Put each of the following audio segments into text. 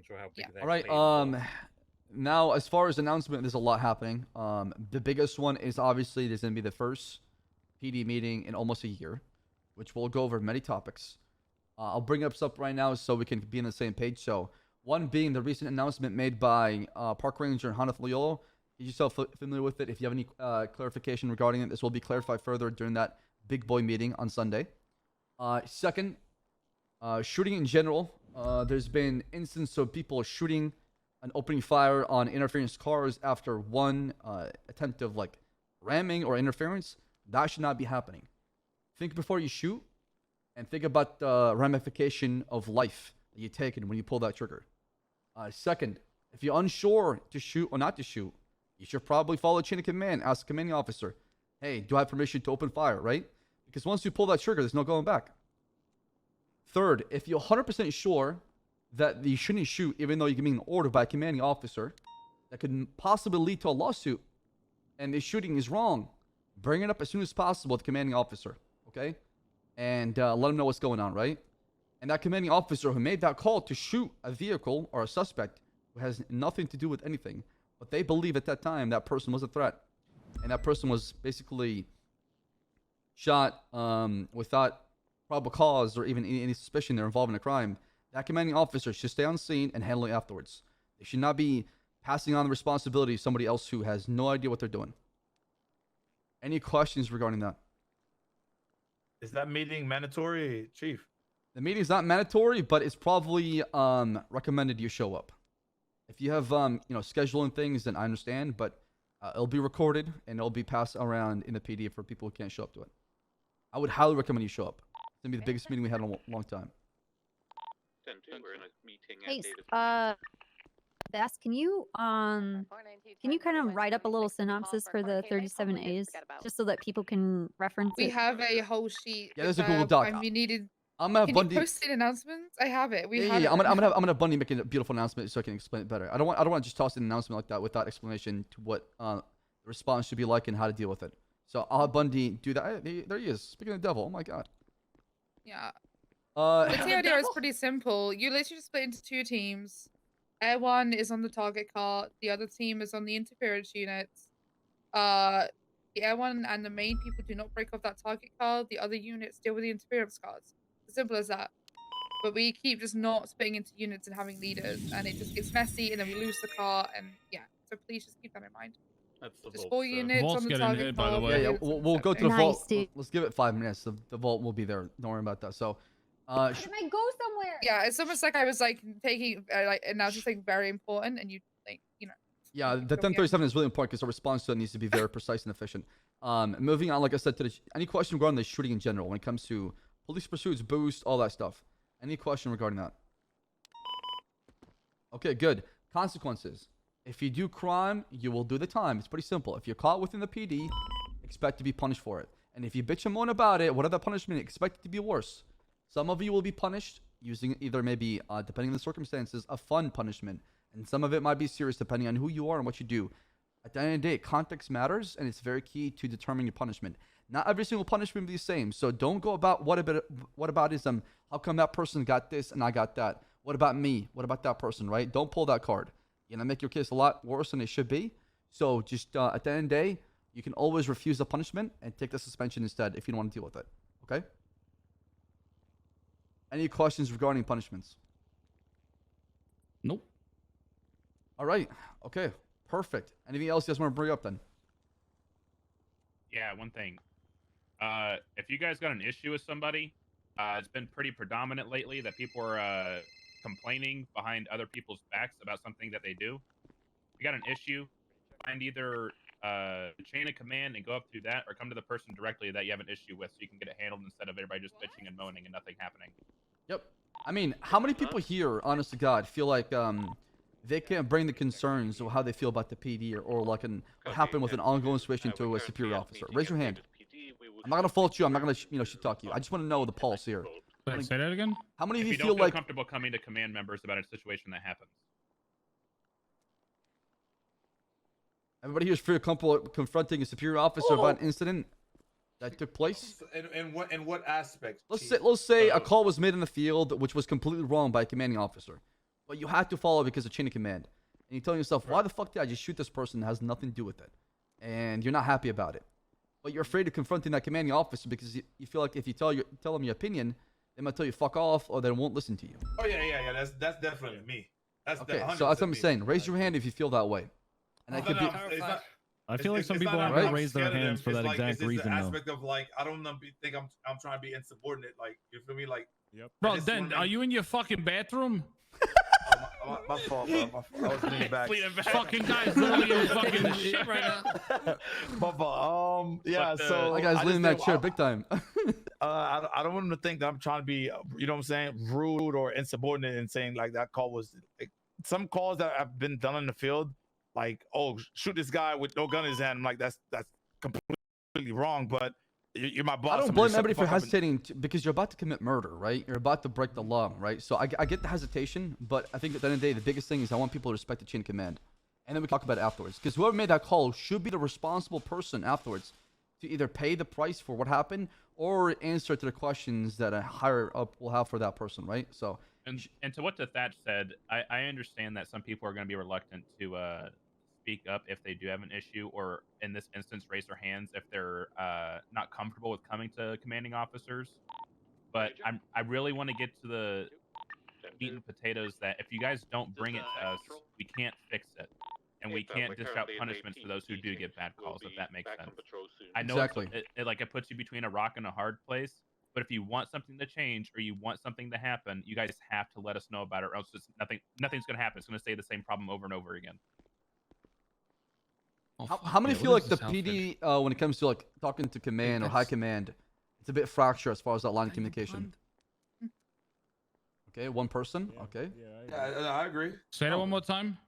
sure how big that All right. claim was. Now as far as announcement, there's a lot happening. The biggest one is obviously there's gonna be the first PD meeting in almost a year, which will go over many topics. I'll bring up stuff right now so we can be on the same page. So one being the recent announcement made by Park Ranger Haneth Loyolo. Get yourself familiar with it. If you have any clarification regarding it, this will be clarified further during that big boy meeting on Sunday. Second, shooting in general. There's been instances of people shooting and opening fire on interference cars after one attempt of like ramming or interference. That should not be happening. Think before you shoot, and think about the ramification of life that you take when you pull that trigger. Second, if you're unsure to shoot or not to shoot, you should probably follow a chain of command. Ask the commanding officer, hey, do I have permission to open fire, right? Because once you pull that trigger, there's no going back. Third, if you're 100% sure that you shouldn't shoot, even though you're being ordered by a commanding officer, that could possibly lead to a lawsuit, and the shooting is wrong, bring it up as soon as possible with the commanding officer, okay? And let them know what's going on, right? And that commanding officer who made that call to shoot a vehicle or a suspect who has nothing to do with anything, but they believe at that time that person was a threat, and that person was basically shot without probable cause or even any suspicion they're involved in a crime, that commanding officer should stay on scene and handle it afterwards. They should not be passing on the responsibility to somebody else who has no idea what they're doing. Any questions regarding that? Is that meeting mandatory, Chief? The meeting is not mandatory, but it's probably recommended you show up. If you have scheduling things, then I understand, but it'll be recorded and it'll be passed around in the PD for people who can't show up to it. I would highly recommend you show up. It's gonna be the biggest meeting we had in a long time. We're in a meeting Hey, at Bass, can you kind of write up a little synopsis for the 37As, just so that people can reference it? We have a whole sheet. Yeah, there's a Google Doc. We needed. I'm gonna have Can Bundy. you post it announcements? I have it. We Yeah, have yeah. it. I'm gonna have Bundy make a beautiful announcement so I can explain it better. I don't want to just toss an announcement like that without explanation to what the response should be like and how to deal with it. So I'll have Bundy do that. Hey, there he is. Speaking of the devil. Oh my god. Yeah. The idea is pretty simple. You literally just split into two teams. Air one is on the target car. The other team is on the interference units. The air one and the main people do not break off that target car. The other units deal with the interference cars. As simple as that. But we keep just not splitting into units and having leaders, and it just gets messy, and then we lose the car, and yeah. So please just keep that in mind. That's the Just vault, 4 sir. units Vault's on the getting target hit, car. by the way. Yeah, we'll go to the Nice, vault. dude. Let's give it 5 minutes. The vault will be there. Don't worry about that. So, Can I go somewhere? Yeah, it's almost like I was like taking announcing something very important, and you like yeah, the go again. 1037 is really important because our response to it needs to be very precise and efficient. Moving on, like I said, to any question regarding the shooting in general when it comes to police pursuits, boost, all that stuff. Any question regarding that? Okay, good. Consequences. If you do crime, you will do the time. It's pretty simple. If you're caught within the PD, expect to be punished for it. And if you bitch and moan about it, whatever punishment, expect it to be worse. Some of you will be punished using either maybe, depending on the circumstances, a fun punishment. And some of it might be serious depending on who you are and what you do. At the end of the day, context matters, and it's very key to determining your punishment. Not every single punishment will be the same. So don't go about whataboutism. How come that person got this and I got that? What about me? What about that person, right? Don't pull that card. You're going to make your case a lot worse than it should be. So just at the end of the day, you can always refuse the punishment and take the suspension instead if you don't want to deal with it. Okay? Any questions regarding punishments? Nope. All right. Okay. Perfect. Anything else you guys want to bring up then? Yeah, one thing. If you guys got an issue with somebody, it's been pretty predominant lately that people are complaining behind other people's backs about something that they do. If you got an issue, find either the chain of command and go up through that, or come to the person directly that you have an issue with, so you can get it handled instead of everybody just bitching and moaning and nothing happening. Yep. I mean, how many people here, honest to God, feel like they can't bring the concerns of how they feel about the PD or like what happened with an ongoing situation to a superior officer? Raise your hand. I'm not gonna fault you. I'm not gonna shit talk you. I just want to know the pulse here. Wait, say that again? How many of If you you feel don't feel like comfortable coming to command members about a situation that happens, everybody here is feel comfortable confronting a superior officer about an incident that took place? In what aspect? Let's say a call was made in the field which was completely wrong by a commanding officer. but you have to follow it because of chain of command. And you're telling yourself, why the fuck did I just shoot this person that has nothing to do with it? And you're not happy about it. But you're afraid of confronting that commanding officer because you feel like if you tell them your opinion, they might tell you fuck off or they won't listen to you. Oh yeah. That's definitely me. That's Okay, so that's what I'm saying. Raise your hand if you feel that way. And I could be. I feel like some it's people not aren't that gonna I'm raise their scared of them, hands for it's that like, exact it's just reason, the though. aspect of like I don't think I'm trying to be insubordinate. Like you feel me? Like Yep. I Bro, just then wanna- are you in your fucking bathroom? my fault, bro. I was leaning back. Fucking guys literally in fucking shit right now. My fault. Yeah. But, So That guy's I leaning just that chair don't- big time. I don't want them to think that I'm trying to be, you know what I'm saying, rude or insubordinate and saying like that call was like, some calls that have been done in the field, like, oh, shoot this guy with no gun in his hand. I'm like, that's completely wrong. But you're my boss. I don't I'm blame gonna shut the everybody for fuck up and- hesitating because you're about to commit murder, right? You're about to break the law, right? So I get the hesitation, but I think at the end of the day, the biggest thing is I want people to respect the chain of command. And then we talk about it afterwards. Because whoever made that call should be the responsible person afterwards to either pay the price for what happened or answer to the questions that a higher up will have for that person, right? So And to what the Thatch said, I understand that some people are going to be reluctant to speak up if they do have an issue, or in this instance, raise their hands if they're not comfortable with coming to commanding officers. But I really want to get to the meat and potatoes that if you guys don't bring it to us, we can't fix it. And we can't dish out punishments for those who do get bad calls, if that makes sense. I know Exactly. it puts you between a rock and a hard place. But if you want something to change or you want something to happen, you guys have to let us know about it, or else nothing's going to happen. It's going to stay the same problem over and over again. how many feel like the PD, when it comes to like talking to command or high command, it's a bit fractured as far as that line of communication? Okay, one person. Okay. Yeah, I agree. Say that one more time.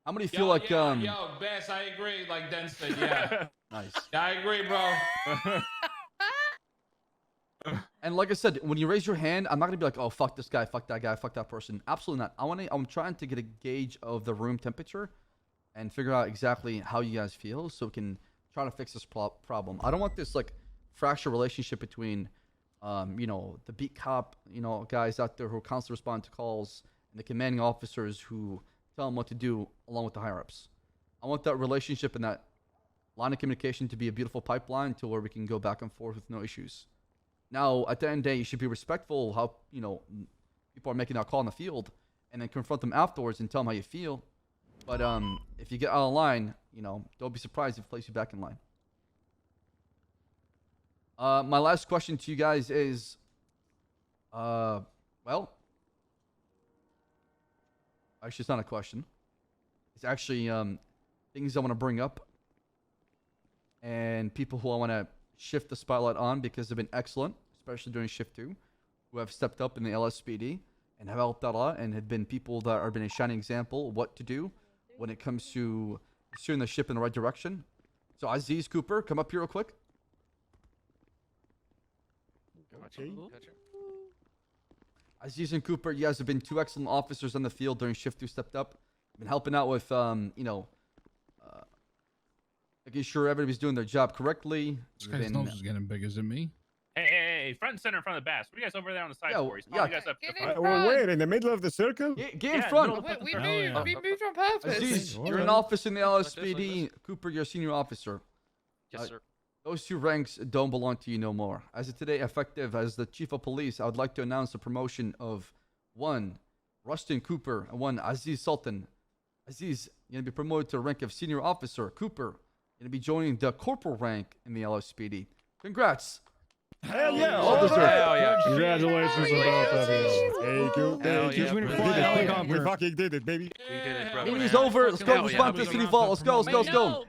How many feel like Yo, Bess, I agree. Like Den said, yeah. nice. Yeah, I agree, bro. And like I said, when you raise your hand, I'm not gonna be like, oh fuck this guy, fuck that guy, fuck that person. Absolutely not. I'm trying to get a gauge of the room temperature and figure out exactly how you guys feel so we can try to fix this problem. I don't want this like fractured relationship between the beat cop, guys out there who constantly respond to calls and the commanding officers who tell them what to do along with the higher ups. I want that relationship and that line of communication to be a beautiful pipeline to where we can go back and forth with no issues. Now, at the end of the day, you should be respectful of how, people are making that call in the field and then confront them afterwards and tell them how you feel. But if you get out of line, don't be surprised if it places you back in line. My last question to you guys is, well, actually, it's not a question. It's actually things I want to bring up and people who I want to shift the spotlight on because they've been excellent, especially during Shift 2, who have stepped up in the LSPD and have helped out a lot and have been people that have been a shining example of what to do when it comes to steering the ship in the right direction. So Aziz Cooper, come up here real quick. Aziz and Cooper, you guys have been two excellent officers on the field during Shift 2 stepped up. Been helping out with, making sure everybody's doing their job correctly. This guy's nose is getting big, is it me? Hey, front and center in front of the bass. What are you guys over there on the side for? He's calling you guys up. Get to the in front. front. Wait, in the middle of the circle? Get in Yeah, front. no, We Hell moved. yeah. We moved on purpose. Aziz, Okay. you're in office in the LSPD. Cooper, you're a senior officer. Yes, sir. Those two ranks don't belong to you no more. As of today, effective as the chief of police, I would like to announce the promotion of 1, Rustin Cooper, and 1, Aziz Sultan. Aziz, you're going to be promoted to the rank of senior officer. Cooper, you're going to be joining the corporal rank in the LSPD. Congrats. Hell yeah! All All deserved. right. Congratulations to both of you. Thank you. Hell Thank you. yeah, We bro. did Hell it. yeah. We fucking did it, baby. We did it, bro. Meeting's over. Let's go Hell yeah. respond to City Vault. Let's go.